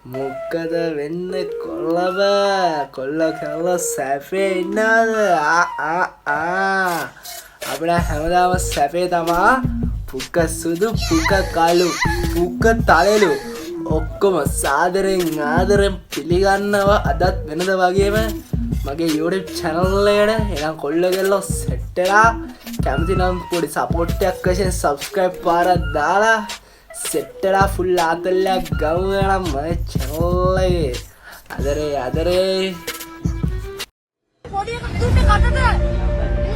මොකද වෙන්නේ කොල්ලව කොල්ල කරලා සැපේ ඉන්නවද අපිට හැමදාම සැපේ තමා පුක සුදු පුක කළු පුක තලෙලු ඔක්කොම සාදරෙන් ආදරෙන් පිළිගන්නවා අදත් වෙනද වගේම මගේ YouTube channel එකට එනම් කොල්ල කෙල්ලෝ සෙට් වෙලා කැමති නම් පොඩි සපෝට් එකක් වශයෙන් subscribe පාරක් දාලා සෙට් වෙලා full ආතල්ලයක් ගමු නම් මගේ channel එකේ අදරේ පොඩි එකක් දුන්නේ කටට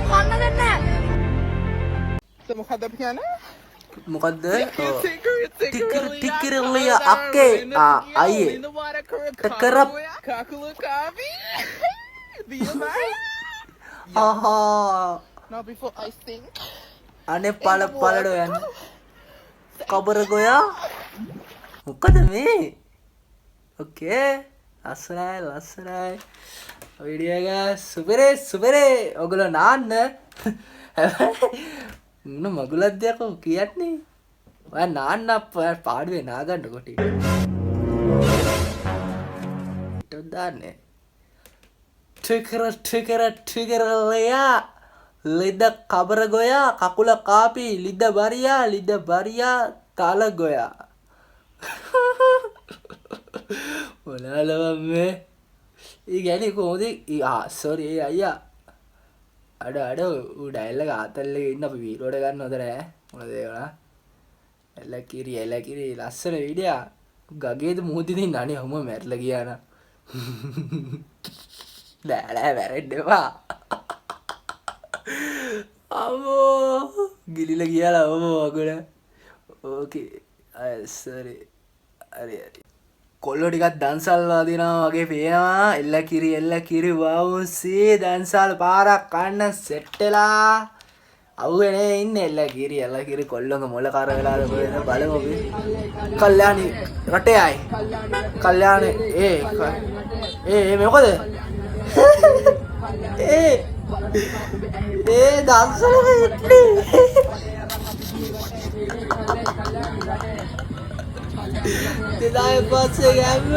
කන්න දෙන්නේ නැහැ. මොකද්ද අපි කියන්නේ? මොකද්ද? ටිකිරිලිය අක්කේ අයියේ කරප් කකුල කාපි. Now before I sing. අනේ පළඩ යන්න කබර ගොයා මොකද මේ? ඕකේ ලස්සනයි වීඩියෝ එක සුපරේ ඔයගොල්ලෝ නාන්න මොන මගුලක් දෙයක්ෝ කියන්නේ ඔයා නාන්න පාඩුවේ නාගන්න කොටි ටොත් දාන්නේ ටිකරලයා ලිද කබර ගොයා කකුල කාපි ලිද බරියා තල ගොයා ඔලාලවම් මේ ඒ ගැන කොහොමද සොරි අයියා අඩ ඩයිල්ල ආතල්ල ඉන්න අප වීරෝඩ ගන්න හොදර මොන දේවලා එල්ලකිරි ලස්සන විඩියා ගගේද මුහතිතින් අනේ හොම මැරල කියන දෑලෑ වැරෙන්ඩවා අමෝ ගිලිල කියලා ඔම වගුණ ඕකේ අයසරි අරි කොල්ලො ටිකත් දන්සල්වා දිනවා වගේ පේනවා එල්ල කිරි වවුසේ දන්සල් පාරක් කන්න සෙට්ටලා අවුවනේ ඉන්න එල්ල කිරි කොල්ලොඟ මොල කර වෙලාද කොහෙද බලමු කල්යාණි රටේ අය කල්යාණි ඒ මොකද ඒ දන්සලක ඉන්නේ දෙදාය පස්සේ ගැම්ම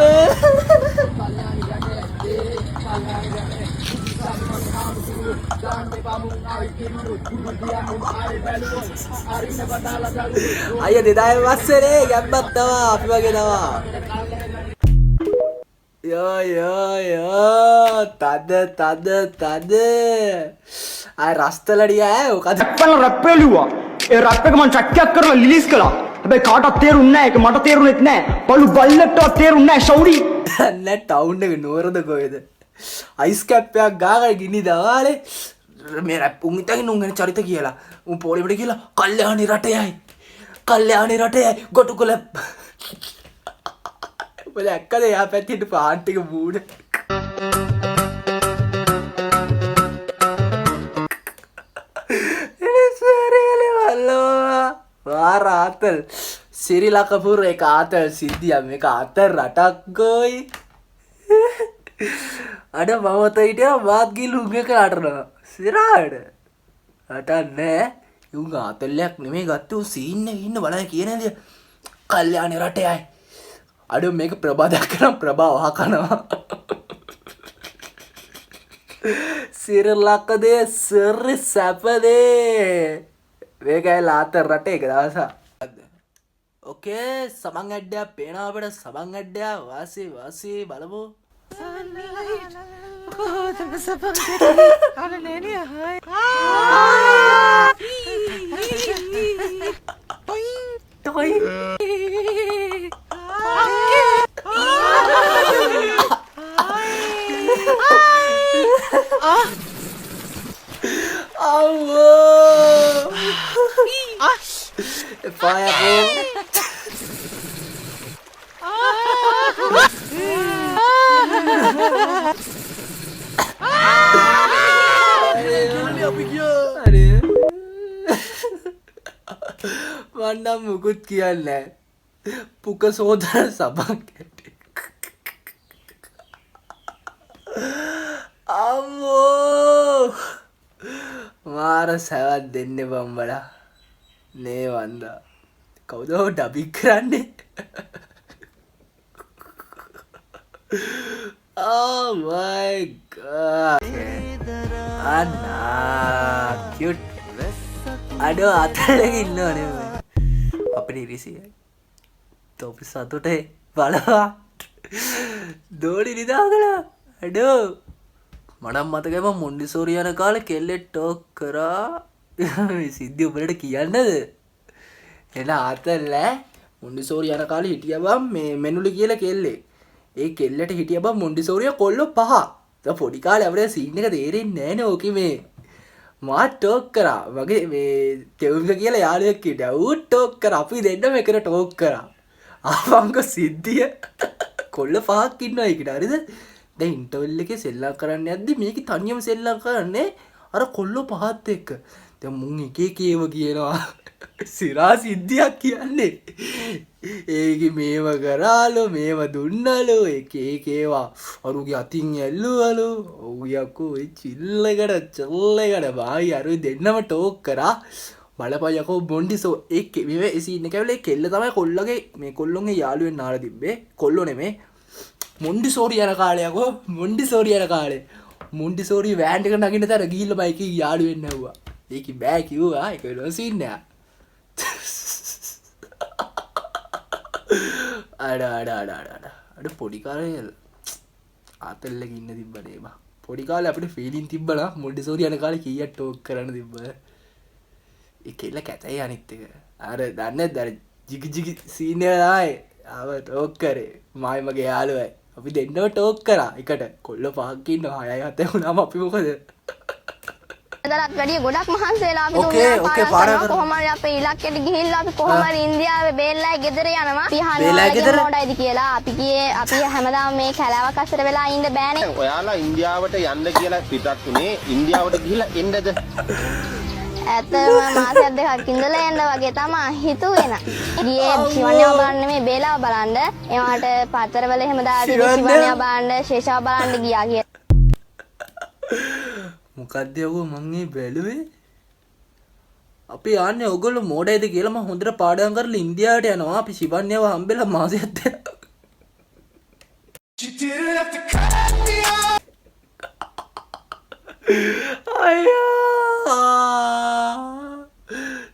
අය දෙදාය පස්සනේ ගැම්මත් තවා අපි වගේ තවා යෝ තද අය රස්තලඩිය ඕකද රැප්පෙලුවා ඒ රැප් එක මං චැක්කයක් කරලා රිලීස් කළා. හැබැයි කාටවත් තේරුන්නේ නැහැ. ඒක මට තේරුනේත් නැහැ. පළු බල්ලටවත් තේරුන්නේ නැහැ ෂවුඩි. නැ ටවුන් එක නුවරද කොහෙද? අයිස් කැප් එකක් ගාගෙන ගිනි දාලා මේ රැප් උන් ඉතින් උන් ගැන චරිත කියලා. උන් පොලිමට කියලා කල්යාණි රටයයි ගොටුකොල. ඔය ඇක්කද යා පැත්තේ පාන් ටික මූණ. ආතල් සිරිලකපුර එක ආතල් සිද්ධිය මේක අතර රටක් ගොයි අඩ මමත හිටිය මාත් ගිල්ල උගක අටනවා සිරාට රටන්නෑ යුන් ආතල්ලයක් නෙමේ ගත්තු සීන්න ඉන්න බලය කියනද කල්්‍යයානි රටයයි අඩ මේක ප්‍රබාධක් කරම් ප්‍රභා වහකනවා සිරලක්කදේ සරි සැපදේ වේකයි ලාතර රටේ එක දවසා ඕකේ සමන් ඇඩ්ඩයක් පේනාවට සබන් ඇඩ්ඩයක් වාසී බලමු වන්නම් මුකුත් කියන්න පුක සෝදර සබන් අම්මෝ මාර සැවත් දෙන්න බම්බලා නේ වන්දා කවුද ඩබික් කරන්නේ Oh my god. Anna, cute. Aduh, අතලක ඉන්නවනේ අපේ ඉරිසිය. තොපි සතුටේ බලවා. දෝඩි නිදාගලා. අඩෝ. මනම් මතකයි මම මොන්ඩිසෝරි යන කාලේ කෙල්ලෙක් ටෝක් කරා. සිද්ධිය උඹලට කියන්නද? එන ආතල්ල මොන්ඩිසෝරි යන කාලේ හිටියා බම් මේ මෙනුලි කියලා කෙල්ලෙක්. ඒ කෙල්ලට හිටියා බම් මොන්ඩිසෝරිය කොල්ලෝ 5. දැන් පොඩි කාලේ අපිට සීන් එක තේරෙන්නේ නැහැ නේ ඕකේ මේ. මා ටෝක් කරා. මගේ මේ තෙවුම්ක කියලා යාළුවෙක් හිටියා. ඌ ටෝක් කරා. අපි දෙන්නම එකට ටෝක් කරා. ආවංග සිද්ධිය කොල්ල 5ක් ඉන්නවා ඒකට. හරිද? දැන් ඉන්ටර්වල් එකේ සෙල්ලම් කරන්න යද්දි මේකේ තනියම සෙල්ලම් කරන්නේ අර කොල්ලෝ 5ත් එක්ක. දැන් මුන් එක එක ඒව කියනවා. සිරා සිද්ධියක් කියන්නේ. ඒකේ මේව කරාලෝ මේව දුන්නලෝ එක එක ඒවා අරුගේ අතින් ඇල්ලුවලු. ඔව් යකෝ ඒ චිල්ලකට බායි අර දෙන්නම ටෝක් කරා. බලපන් යකෝ මොන්ඩිසෝ ඒ මේ සීන් එක ඇවිල්ලා කෙල්ල තමයි කොල්ලගේ මේ කොල්ලොන්ගේ යාළුවෙන් නාලා තිබ්බේ. කොල්ලෝ නෙමේ. මොන්ඩිසෝරි යන කාලේ යකෝ මොන්ඩිසෝරි යන කාලේ. මොන්ඩිසෝරි වෑන් එක නගින්න තර ගිහිල්ලා බයිකේ යාළුවෙන් නැව්වා. ඒක බෑ කිව්වා ඒක වෙන සීන් නෑ. අඩ පොඩි කාලේ ආතල්ලක ඉන්න තිබ්බනේ බා. පොඩි කාලේ අපිට ෆීලින් තිබ්බලා මොන්ඩිසෝරි යන කාලේ කීයක් ටෝක් කරන්න තිබ්බද? ඒ කෙල්ල කැතයි අනිත් එක. අර දන්නේ නැද්ද අර ජිගි ජිගි සීන් එක තමයි ආව ටෝක් කරේ. මායි මගේ යාළුවයි. අපි දෙන්නම ටෝක් කරා එකට. කොල්ල 5ක් ඉන්නවා 6යි 7යි වුණාම අපි මොකද? දරත් වැඩිය ගොඩක් මහන්සි වෙලා අපි Okay, okay, පාඩම් කරමු. කොහොම හරි අපේ ඉලක්කයට ගිහිල්ලා අපි කොහොම හරි ඉන්දියාවේ බේල්ලායි ගෙදර යනවා. අපි බේල්ලායි ගෙදර? මොඩයිද කියලා අපි ගියේ අපි හැමදාම මේ කැලෑවක් අස්සර වෙලා ඉන්න බෑනේ. ඔයාලා ඉන්දියාවට යන්න කියලා පිටත් උනේ ඉන්දියාවට ගිහිල්ලා එන්නද? ඇත්තම මාසයක් දෙකක් ඉඳලා එන්න වගේ තමයි හිතුවේ න. ගියේ ශිවන්‍යව බලන්න මේ බේලාව බලන්න. එවාට පතරවල එහෙම දාලා තිබ්බ ශිවන්‍යව බලන්න ශේෂාව බලන්න ගියා කියලා. මොකක්ද යකෝ මං මේ බැලුවේ? අපි යන්නේ ඔයගොල්ලෝ මොඩයිද කියලා මම හොඳට පාඩම් කරලා ඉන්දියාවට යනවා. අපි ශිවන්‍යව හම්බෙලා මාසයක් දෙකක්. අයියා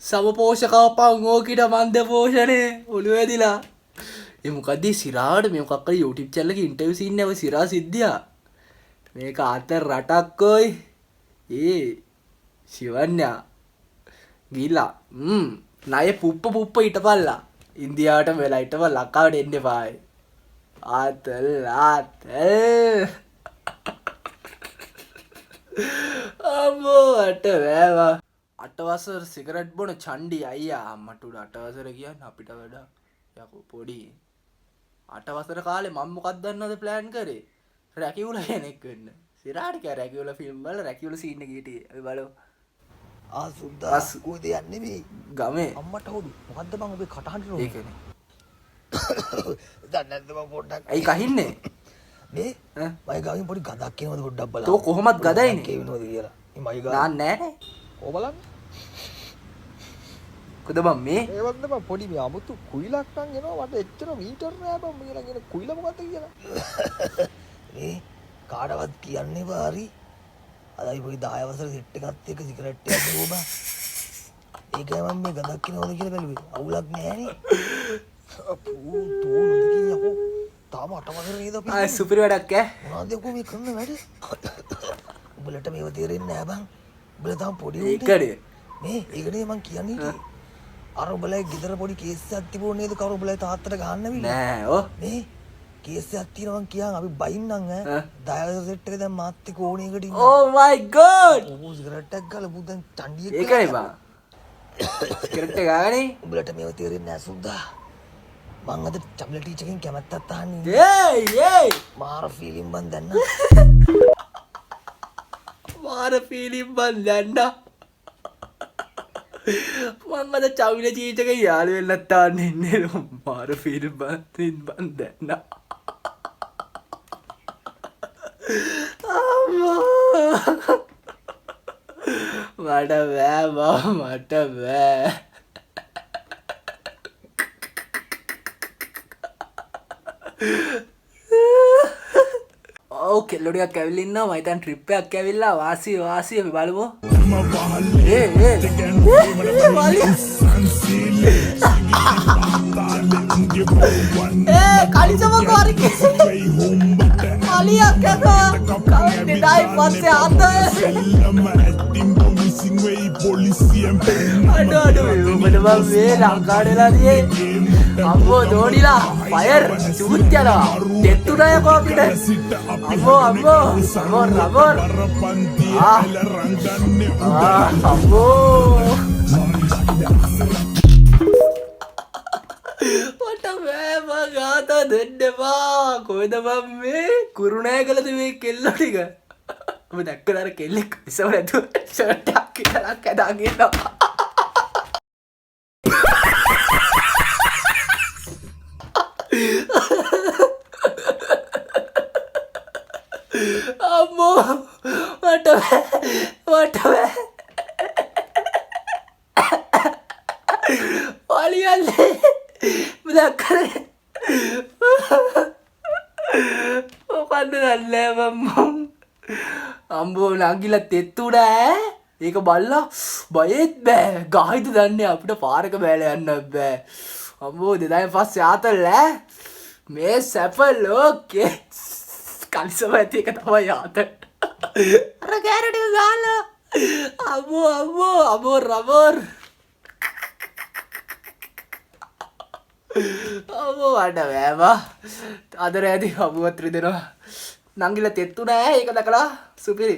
සමපෝෂකවපන් ඕකිට මන්ද පෝෂණේ ඔළුව ඇදිලා. ඒ මොකද්ද සිරාට මේ මොකක් කරේ YouTube channel එකේ ඉන්ටර්විව් සීන් එක සිරා සිද්ධියා. මේක අතර රටක් කොයි. ඒ ශිවන්‍යා ගිලා ණය පුප්ප හිටපල්ලා. ඉන්දියාවට වෙලා හිටපල් ලංකාවට එන්න එපායි. ආතල් අම්මෝ අට වෑවා. 8 වසර සිගරට් බොන චණ්ඩි අයියා අම්මට උඩ 8 වසර කියන්නේ අපිට වඩා යකෝ පොඩි. 8 වසර කාලේ මම මොකක්ද දන්නවද ප්ලෑන් කරේ? රැකියුල කෙනෙක් වෙන්න. සිරාට කිය රැකියුල ෆිල්ම් වල රැකියුල සීන් එක හිටියේ. අපි බලමු. සුද්දා කොයිද යන්නේ මේ ගමේ අම්මට හොඩු මොකද්ද බං ඔබේ කටහඬ රෝ ඒකනේ. දන්නේ නැද්ද මම පොඩ්ඩක් ඇයි කහින්නේ? මේ ඈ? මයි ගාමින් පොඩි ගඳක් එනවද පොඩ්ඩක් බලන්න තෝ කොහොමත් ගදයිනේ. කියවෙනවද කියලා මේ මයි ගා නාන්න නෑනේ. ඕ බලන්න කොද බම් මේ? ඒ වන්ද මම පොඩි මේ අමුතු කුයිලක් නම් එනවා මට එච්චර මීටර් නෑ බං මේ ළඟ එන කුයිල මොකද්ද කියලා මේ කාටවත් කියන්නේ බාරි අදයි පොඩි 10 වසර සෙට් එකත් එක්ක සිගරට් එකක් බෝබා ඒකයි මම මේ ගඳක් එනවද කියලා බැලුවේ අවුලක් නෑනේ අපෝ තෝනද කියකෝ තාම 8 වසර නේද අපි ආ සුපිරි වැඩක් ඈ. මොනවද යකෝ මේ කරන වැඩ උඹලට මේව තේරෙන්නේ නෑ බං උඹලා තාම පොඩි ඒකනේ. මේ ඒකනේ මං කියන්නේ හිටියේ අර උඹලා ගෙදර පොඩි කේස් එකක් තිබුණේ නේද කවුරු උඹලා තාත්තට ගහන්න විල නෑ ඕ. මේ කේස් එකක් තියෙනවා මං කියන් අපි බයින්නම් ඈ 10 සෙට් එක දැන් මාත් එක්ක ඕනේ එකට ඉන්න Oh my god. O cigarette එකක් ගාලා බුදන් චණ්ඩියෙක් ඒකනේ බං. සිගරට් එක ගානේ. උඹලට මේව තේරෙන්නේ නෑ සුද්දා මං අද චම්ල ටීචර්ගෙන් කැමැත්තක් අහන්නේ ඒයි මාර ෆීලින් බන් දැන්න මාර ෆීලින් බන් දැන්න. මං අද චවිල චීචක යාළු වෙන්නත් තාන්න ඉන්නේ මාර ෆීලින් බන් දැන්න. මට බෑ බා මට බෑ. ඔව් කෙල්ලෝ ටිකක් ඇවිල්ලා ඉන්නවා. මම හිතන් ට්‍රිප් එකක් ඇවිල්ලා වාසි අපි බලමු. කලිසම කෝරිකේ අලියක් කරා කවන්නේ ඩයි පස්සේ අත අඩෝ උඹට මම මේ ලංකාඩේලා දියේ අම්මෝ දෝනිලා ෆයර් චුත් යනවා දෙත්තුණය කෝපිට අම්මෝ රබර් අම්මෝ මට බෑ ගාත දෙන්න එපා කොහෙද මම මේ කුරුණෑගලද මේ කෙල්ලෝ ටික ඔබ දැක්කද අර කෙල්ලෙක් ඉස්සර නැතුව ෂර්ට් එකක් කියලා කඩාගෙන ඉන්නවා අම්මෝ මට බෑ ඔලියල්ලේ දැක්කද ඔකන්න නල්ලෑ මම්මම් අම්බෝ නංගිලා තෙත්තුඩ ඒක බල්ලා බයෙත් බෑ ගාහිත දන්නේ අපිට පාරක බෑල යන්න බෑ අම්බෝ 2005 ආතල්ලෑ මේ සැප ලෝකේ කලිසම ඇති එක තමයි ආත අර ගෑරට ගාලා අම්බෝ රබර් අම්මෝ වඩ බෑවා අදර ඇති අබුවත් රිදෙනවා නංගිලා තෙත්තු නෑ ඒක දැකලා සුපිරි